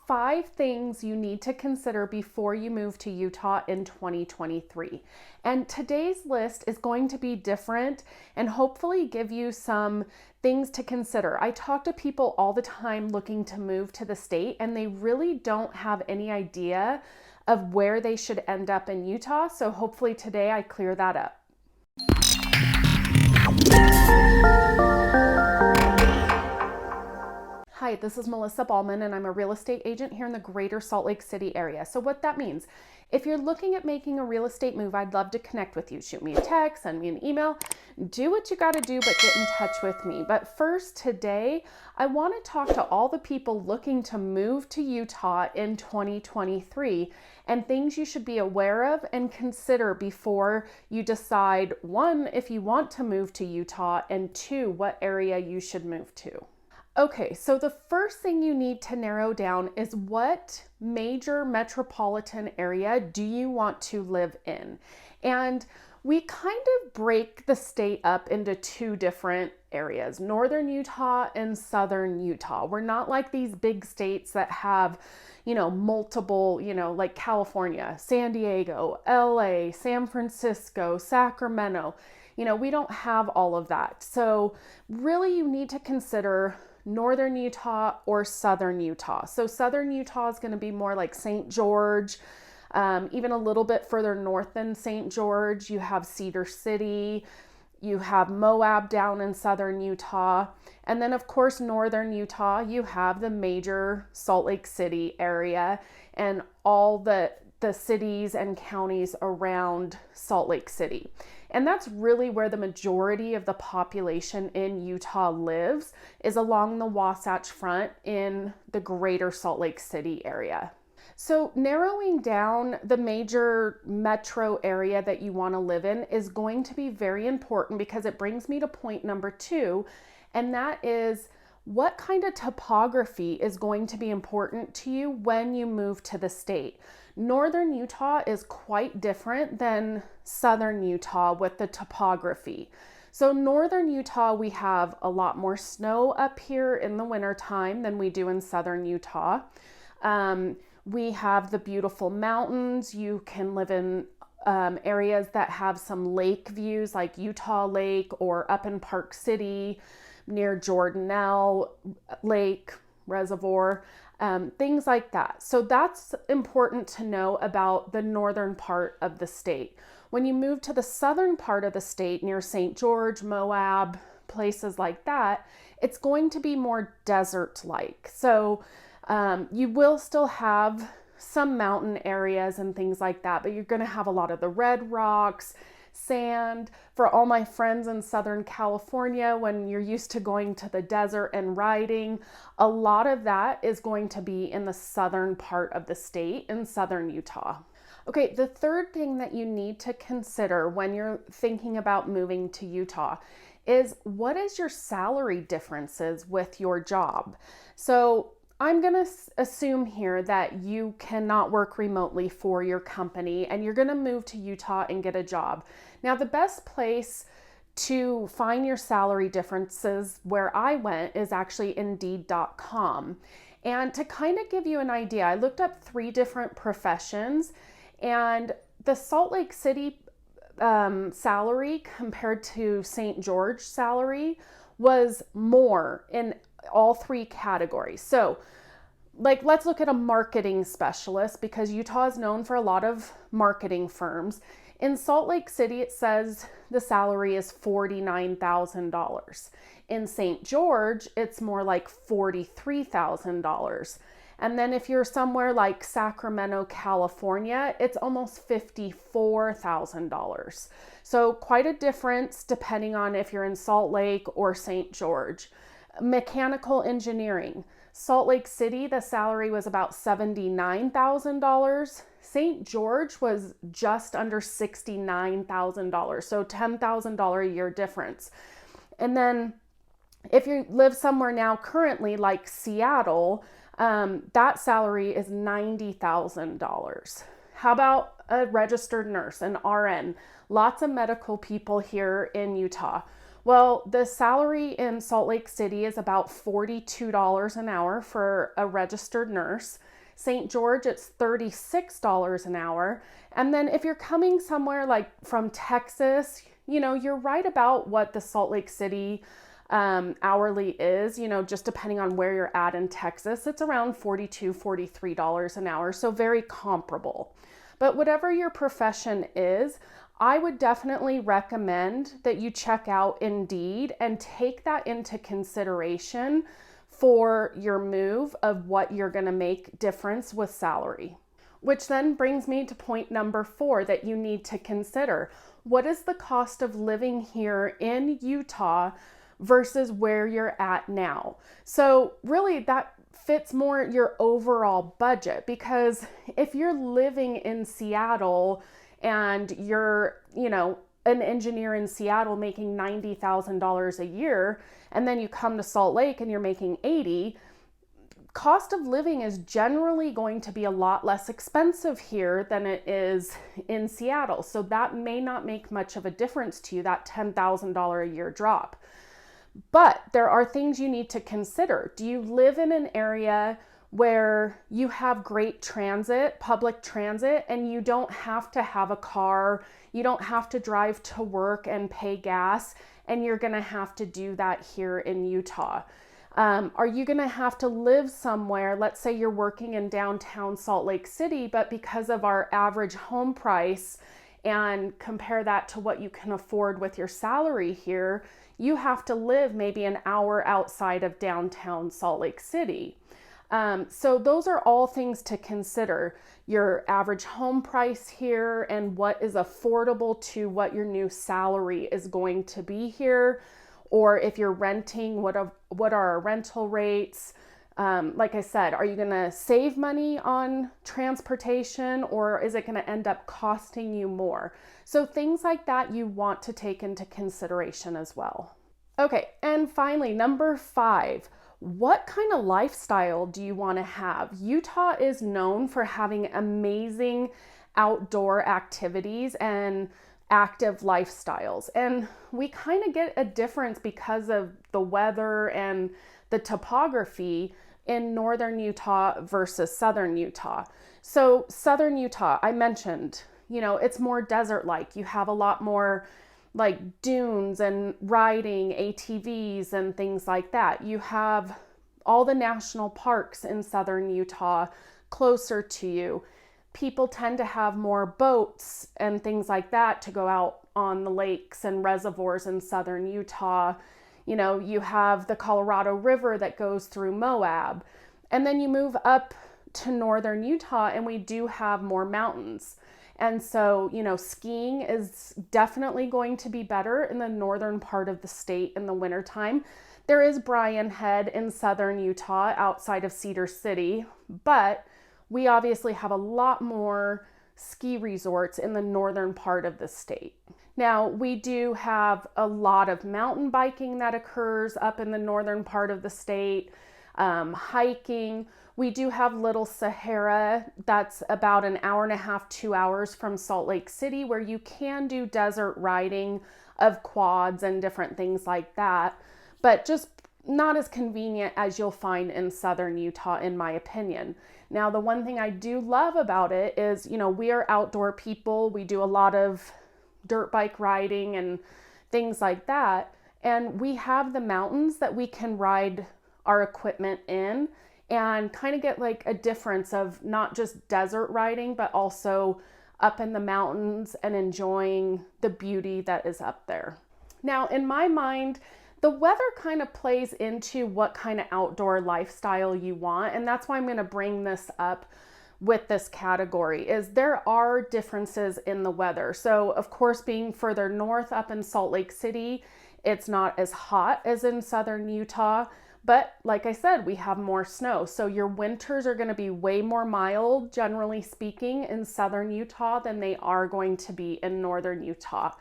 5 things you need to consider before you move to Utah in 2023. And today's list is going to be different and hopefully give you some things to consider. I talk to people all the time looking to move to the state, and they really don't have any idea of where they should end up in Utah. So hopefully today I clear that up. Hi, this is Melissa Ballman, and I'm a real estate agent here in the greater Salt Lake City area. So what that means, if you're looking at making a real estate move, I'd love to connect with you. Shoot me a text, send me an email, do what you got to do, but get in touch with me. But first, today, I want to talk to all the people looking to move to Utah in 2023 and things you should be aware of and consider before you decide, 1, if you want to move to Utah, and 2, what area you should move to. Okay, so the first thing you need to narrow down is what major metropolitan area do you want to live in? And we kind of break the state up into 2 different areas, northern Utah and southern Utah. We're not like these big states that have, multiple, like California, San Diego, LA, San Francisco, Sacramento. We don't have all of that. So really you need to consider northern Utah or southern Utah. So southern Utah is going to be more like St. George, even a little bit further north than St. George. You have Cedar City, you have Moab down in southern Utah. And then of course, northern Utah, you have the major Salt Lake City area and all the cities and counties around Salt Lake City. And that's really where the majority of the population in Utah lives, is along the Wasatch Front in the greater Salt Lake City area. So narrowing down the major metro area that you want to live in is going to be very important, because it brings me to point number 2, and that is what kind of topography is going to be important to you when you move to the state. Northern Utah is quite different than southern Utah with the topography. So northern Utah, we have a lot more snow up here in the wintertime than we do in southern Utah. We have the beautiful mountains. You can live in areas that have some lake views like Utah Lake, or up in Park City near Jordanelle Lake Reservoir. Things like that. So that's important to know about the northern part of the state. When you move to the southern part of the state near St. George, Moab, places like that, it's going to be more desert-like. So you will still have some mountain areas and things like that, but you're going to have a lot of the red rocks, sand. For all my friends in Southern California, when you're used to going to the desert and riding, a lot of that is going to be in the southern part of the state in southern Utah. Okay, the third thing that you need to consider when you're thinking about moving to Utah is, what is your salary differences with your job? So I'm going to assume here that you cannot work remotely for your company and you're going to move to Utah and get a job. Now, the best place to find your salary differences where I went is actually Indeed.com. And to kind of give you an idea, I looked up 3 different professions, and the Salt Lake City salary compared to St. George salary was more in all 3 categories. So let's look at a marketing specialist, because Utah is known for a lot of marketing firms. In Salt Lake City, it says the salary is $49,000. In St. George, it's more like $43,000. And then if you're somewhere like Sacramento, California, it's almost $54,000. So quite a difference depending on if you're in Salt Lake or St. George. Mechanical engineering. Salt Lake City, the salary was about $79,000. St. George was just under $69,000. So $10,000 a year difference. And then if you live somewhere now currently like Seattle, that salary is $90,000. How about a registered nurse, an RN? Lots of medical people here in Utah. Well, the salary in Salt Lake City is about $42 an hour for a registered nurse. St. George, it's $36 an hour. And then if you're coming somewhere like from Texas, you're right about what the Salt Lake City hourly is, just depending on where you're at in Texas. It's around $42, $43 an hour, so very comparable. But whatever your profession is, I would definitely recommend that you check out Indeed and take that into consideration for your move of what you're going to make difference with salary. Which then brings me to point number 4 that you need to consider. What is the cost of living here in Utah versus where you're at now? So really that fits more your overall budget, because if you're living in Seattle and you're, an engineer in Seattle making $90,000 a year, and then you come to Salt Lake and you're making 80, cost of living is generally going to be a lot less expensive here than it is in Seattle. So that may not make much of a difference to you, that $10,000 a year drop. But there are things you need to consider. Do you live in an area where you have great transit, public transit, and you don't have to have a car, you don't have to drive to work and pay gas, and you're gonna have to do that here in Utah? Are you gonna have to live somewhere, let's say you're working in downtown Salt Lake City, but because of our average home price, and compare that to what you can afford with your salary here, you have to live maybe an hour outside of downtown Salt Lake City. So those are all things to consider. Your average home price here and what is affordable to what your new salary is going to be here. Or if you're renting, what are our rental rates? Like I said, are you going to save money on transportation, or is it going to end up costing you more? So things like that you want to take into consideration as well. Okay, and finally, number 5. What kind of lifestyle do you want to have? Utah is known for having amazing outdoor activities and active lifestyles. And we kind of get a difference because of the weather and the topography in northern Utah versus southern Utah. So southern Utah, I mentioned, it's more desert-like. You have a lot more like dunes and riding ATVs and things like that. You have all the national parks in southern Utah closer to you. People tend to have more boats and things like that to go out on the lakes and reservoirs in southern Utah. You have the Colorado River that goes through Moab. And then you move up to northern Utah and we do have more mountains. And so, skiing is definitely going to be better in the northern part of the state in the wintertime. There is Bryan Head in southern Utah outside of Cedar City, but we obviously have a lot more ski resorts in the northern part of the state. Now, we do have a lot of mountain biking that occurs up in the northern part of the state, hiking. We do have Little Sahara, that's about an hour and a half, 2 hours from Salt Lake City, where you can do desert riding of quads and different things like that, but just not as convenient as you'll find in southern Utah, in my opinion. Now, the one thing I do love about it is, we are outdoor people. We do a lot of dirt bike riding and things like that. And we have the mountains that we can ride our equipment in and kind of get like a difference of not just desert riding, but also up in the mountains and enjoying the beauty that is up there. Now, in my mind, the weather kind of plays into what kind of outdoor lifestyle you want. And that's why I'm going to bring this up with this category, is there are differences in the weather. So of course, being further north up in Salt Lake City, it's not as hot as in southern Utah. But like I said, we have more snow. So your winters are going to be way more mild, generally speaking, in southern Utah than they are going to be in northern Utah.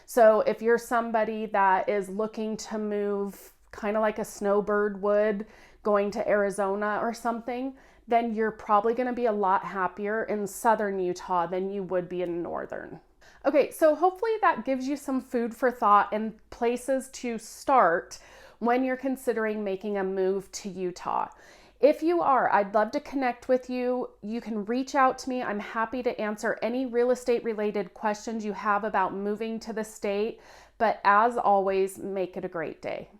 So if you're somebody that is looking to move kind of like a snowbird would, going to Arizona or something, then you're probably going to be a lot happier in southern Utah than you would be in northern. Okay, so hopefully that gives you some food for thought and places to start when you're considering making a move to Utah. If you are, I'd love to connect with you. You can reach out to me. I'm happy to answer any real estate related questions you have about moving to the state. But as always, make it a great day.